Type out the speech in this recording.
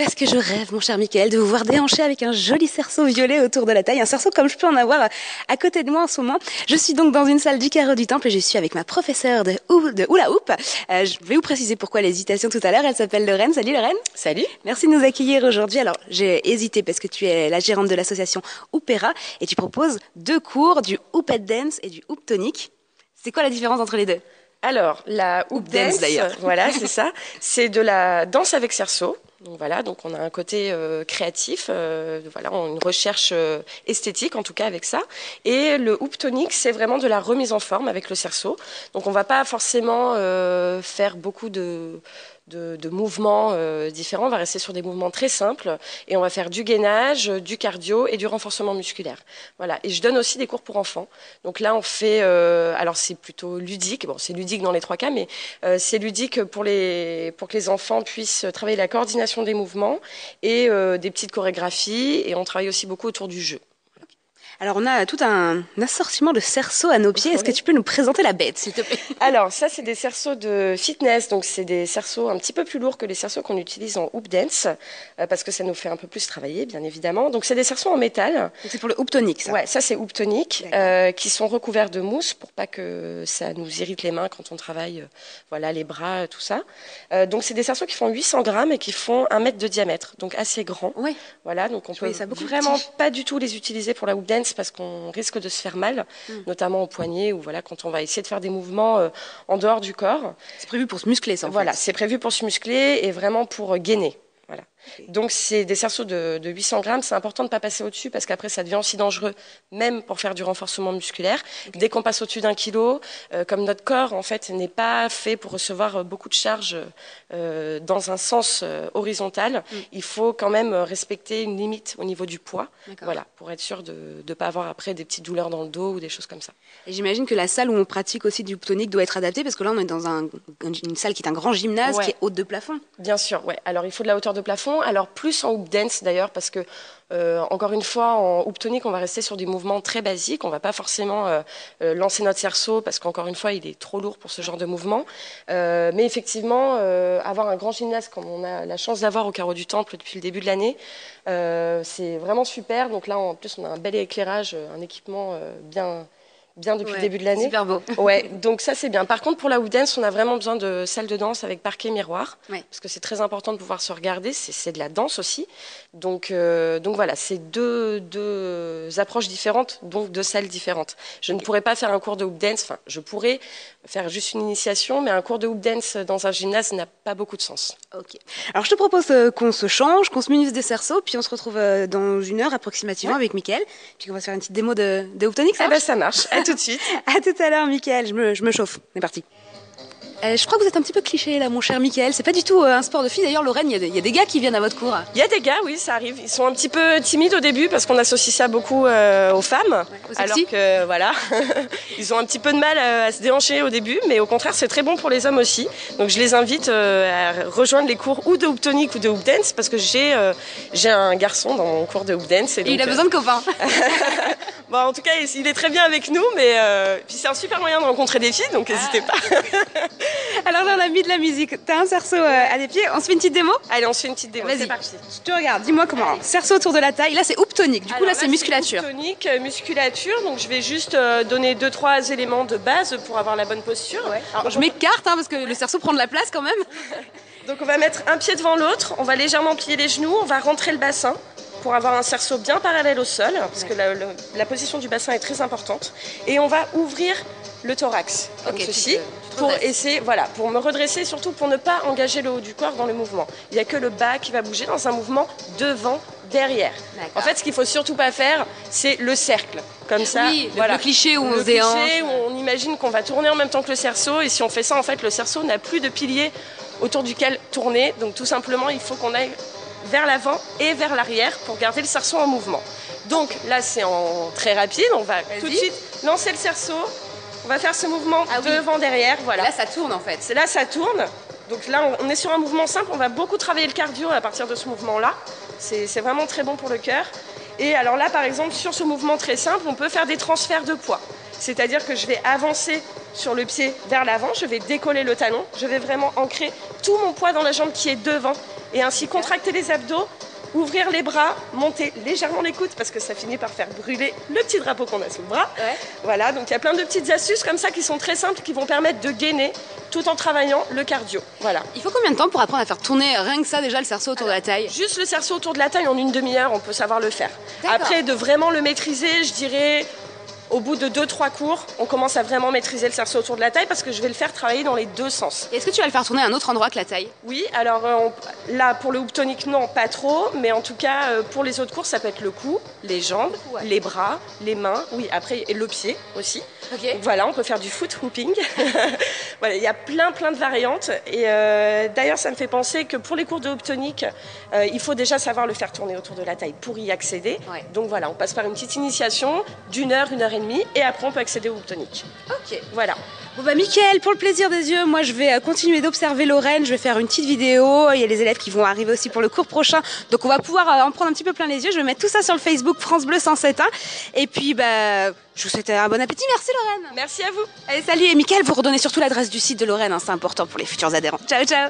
Parce que je rêve, mon cher Mickaël, de vous voir déhancher avec un joli cerceau violet autour de la taille, un cerceau comme je peux en avoir à côté de moi en ce moment. Je suis donc dans une salle du Carreau du Temple et je suis avec ma professeure de hula hoop. Je vais vous préciser pourquoi l'hésitation tout à l'heure. Elle s'appelle Lorraine. Salut Lorraine. Salut. Merci de nous accueillir aujourd'hui. Alors, j'ai hésité parce que tu es la gérante de l'association Hoopera et tu proposes 2 cours, du Hooped Dance et du Hoop Tonic. C'est quoi la différence entre les deux? Alors, la hoop dance d'ailleurs. Voilà, c'est ça. C'est de la danse avec cerceau. Donc voilà, donc on a un côté créatif, voilà, une recherche esthétique en tout cas avec ça. Et le hoop tonic, c'est vraiment de la remise en forme avec le cerceau. Donc on va pas forcément faire beaucoup de mouvements différents. On va rester sur des mouvements très simples et on va faire du gainage, du cardio et du renforcement musculaire. Voilà. Et je donne aussi des cours pour enfants. Donc là, on fait, alors c'est plutôt ludique. Bon, c'est ludique dans les 3 cas, mais c'est ludique pour que les enfants puissent travailler la coordination des mouvements et des petites chorégraphies. Et on travaille aussi beaucoup autour du jeu. Alors, on a tout un assortiment de cerceaux à nos pieds. Est-ce que tu peux nous présenter la bête, s'il te plaît? Alors, ça, c'est des cerceaux de fitness. Donc, c'est des cerceaux un petit peu plus lourds que les cerceaux qu'on utilise en hoop dance, parce que ça nous fait un peu plus travailler, bien évidemment. Donc, c'est des cerceaux en métal. C'est pour le hoop tonic, ça? Ouais, ça, c'est hoop tonic, qui sont recouverts de mousse pour pas que ça nous irrite les mains quand on travaille, voilà, les bras, tout ça. Donc, c'est des cerceaux qui font 800 grammes et qui font 1 mètre de diamètre, donc assez grand. Oui. Voilà, donc on peut vraiment pas du tout les utiliser pour la hoop dance parce qu'on risque de se faire mal, notamment au poignet ou voilà, quand on va essayer de faire des mouvements en dehors du corps. C'est prévu pour se muscler, ça, en fait. Voilà, c'est prévu pour se muscler et vraiment pour gainer. Voilà. Okay. Donc, c'est des cerceaux de 800 grammes. C'est important de ne pas passer au-dessus parce qu'après, ça devient aussi dangereux, même pour faire du renforcement musculaire. Okay. Dès qu'on passe au-dessus d'1 kilo, comme notre corps, en fait, n'est pas fait pour recevoir beaucoup de charges dans un sens horizontal, il faut quand même respecter une limite au niveau du poids, voilà, pour être sûr de ne pas avoir après des petites douleurs dans le dos ou des choses comme ça. Et j'imagine que la salle où on pratique aussi du hoop tonic doit être adaptée parce que là, on est dans une salle qui est un grand gymnase qui est haute de plafond. Bien sûr, ouais. Alors, il faut de la hauteur de plafond. Alors plus en hoop dance d'ailleurs parce que encore une fois en hoop tonic on va rester sur des mouvements très basiques, on va pas forcément lancer notre cerceau parce qu'encore une fois il est trop lourd pour ce genre de mouvement, mais effectivement avoir un grand gymnase comme on a la chance d'avoir au Carreau du Temple depuis le début de l'année, c'est vraiment super. Donc là en plus on a un bel éclairage, un équipement bien depuis le début de l'année. Super beau. Ouais, donc ça c'est bien. Par contre pour la hoop dance, on a vraiment besoin de salle de danse avec parquet miroir, parce que c'est très important de pouvoir se regarder, c'est de la danse aussi. Donc voilà, c'est deux approches différentes, donc 2 salles différentes. Je ne pourrais pas faire un cours de hoop dance, enfin je pourrais faire juste une initiation, mais un cours de hoop dance dans un gymnase n'a pas beaucoup de sens. Ok. Alors je te propose qu'on se change, qu'on se munisse des cerceaux, puis on se retrouve dans 1 heure approximativement avec Mickaël, puis on va se faire une petite démo de hoop tonic, ça? Ah bah ça marche. À tout de suite. À tout à l'heure, Mickaël. Je me chauffe. On est parti. Je crois que vous êtes un petit peu cliché là, mon cher Mickaël. C'est pas du tout un sport de filles. D'ailleurs, Lorraine, il y a des gars qui viennent à votre cours. Il y a des gars, oui, ça arrive. Ils sont un petit peu timides au début parce qu'on associe ça beaucoup aux femmes. Alors que, voilà, ils ont un petit peu de mal à se déhancher au début. Mais au contraire, c'est très bon pour les hommes aussi. Donc, je les invite à rejoindre les cours ou de hoop tonic ou de hoop dance parce que j'ai un garçon dans mon cours de hoop dance. Et donc, il a besoin de copains. Bon, en tout cas, il est très bien avec nous, mais puis c'est un super moyen de rencontrer des filles, donc n'hésitez pas. Alors là, on a mis de la musique. T'as un cerceau à des pieds. On se fait une petite démo? Allez, on se fait une petite démo. C'est parti. Je te regarde. Dis-moi comment. Cerceau autour de la taille. Là, c'est hoop tonic. Du coup, là, c'est musculature. Hoop tonic, musculature. Donc, je vais juste donner 2-3 éléments de base pour avoir la bonne posture. Ouais. Alors, je m'écarte parce que le cerceau prend de la place quand même. Donc, on va mettre un pied devant l'autre. On va légèrement plier les genoux. On va rentrer le bassin pour avoir un cerceau bien parallèle au sol, parce que la position du bassin est très importante. Et on va ouvrir le thorax, comme ceci, pour essayer, voilà, pour me redresser, surtout pour ne pas engager le haut du corps dans le mouvement. Il n'y a que le bas qui va bouger dans un mouvement devant, derrière. En fait, ce qu'il ne faut surtout pas faire, c'est le cercle, comme ça. Oui, voilà. Le cliché où on se déhanche. Le cliché où on imagine qu'on va tourner en même temps que le cerceau, et si on fait ça, en fait, le cerceau n'a plus de pilier autour duquel tourner. Donc, tout simplement, il faut qu'on aille vers l'avant et vers l'arrière pour garder le cerceau en mouvement. Donc là, c'est en très rapide. On va tout de suite lancer le cerceau. On va faire ce mouvement devant, derrière. Voilà. Là, ça tourne en fait. C'est là, ça tourne. Donc là, on est sur un mouvement simple. On va beaucoup travailler le cardio à partir de ce mouvement-là. C'est vraiment très bon pour le cœur. Et alors là, par exemple, sur ce mouvement très simple, on peut faire des transferts de poids. C'est-à-dire que je vais avancer sur le pied vers l'avant, je vais décoller le talon, je vais vraiment ancrer tout mon poids dans la jambe qui est devant et ainsi contracter les abdos, ouvrir les bras, monter légèrement les coudes parce que ça finit par faire brûler le petit drapeau qu'on a sous le bras. Ouais. Voilà, donc il y a plein de petites astuces comme ça qui sont très simples, qui vont permettre de gainer tout en travaillant le cardio. Voilà. Il faut combien de temps pour apprendre à faire tourner rien que ça déjà le cerceau autour de la taille? Juste le cerceau autour de la taille en une demi-heure, on peut savoir le faire. Après, de vraiment le maîtriser, je dirais... Au bout de 2-3 cours, on commence à vraiment maîtriser le cerceau autour de la taille parce que je vais le faire travailler dans les deux sens. Et est-ce que tu vas le faire tourner à un autre endroit que la taille? Oui, alors là pour le hoop tonic non, pas trop, mais en tout cas pour les autres cours ça peut être le cou, les jambes, les bras, les mains, oui après et le pied aussi. Okay. Donc, voilà, on peut faire du foot hooping. Voilà, il y a plein de variantes et d'ailleurs ça me fait penser que pour les cours de hoop tonic, il faut déjà savoir le faire tourner autour de la taille pour y accéder. Ouais. Donc voilà, on passe par une petite initiation d'une heure, 1h30 et après on peut accéder au hoop tonic. Ok. Voilà. Bon bah Mickaël, pour le plaisir des yeux, moi je vais continuer d'observer Lorraine, je vais faire une petite vidéo, il y a les élèves qui vont arriver aussi pour le cours prochain, donc on va pouvoir en prendre un petit peu plein les yeux, je vais mettre tout ça sur le Facebook France Bleu 107.1 et puis bah je vous souhaite un bon appétit, merci Lorraine. Merci à vous. Allez salut et Mickaël, vous redonnez surtout l'adresse du site de Lorraine, hein, c'est important pour les futurs adhérents. Ciao ciao.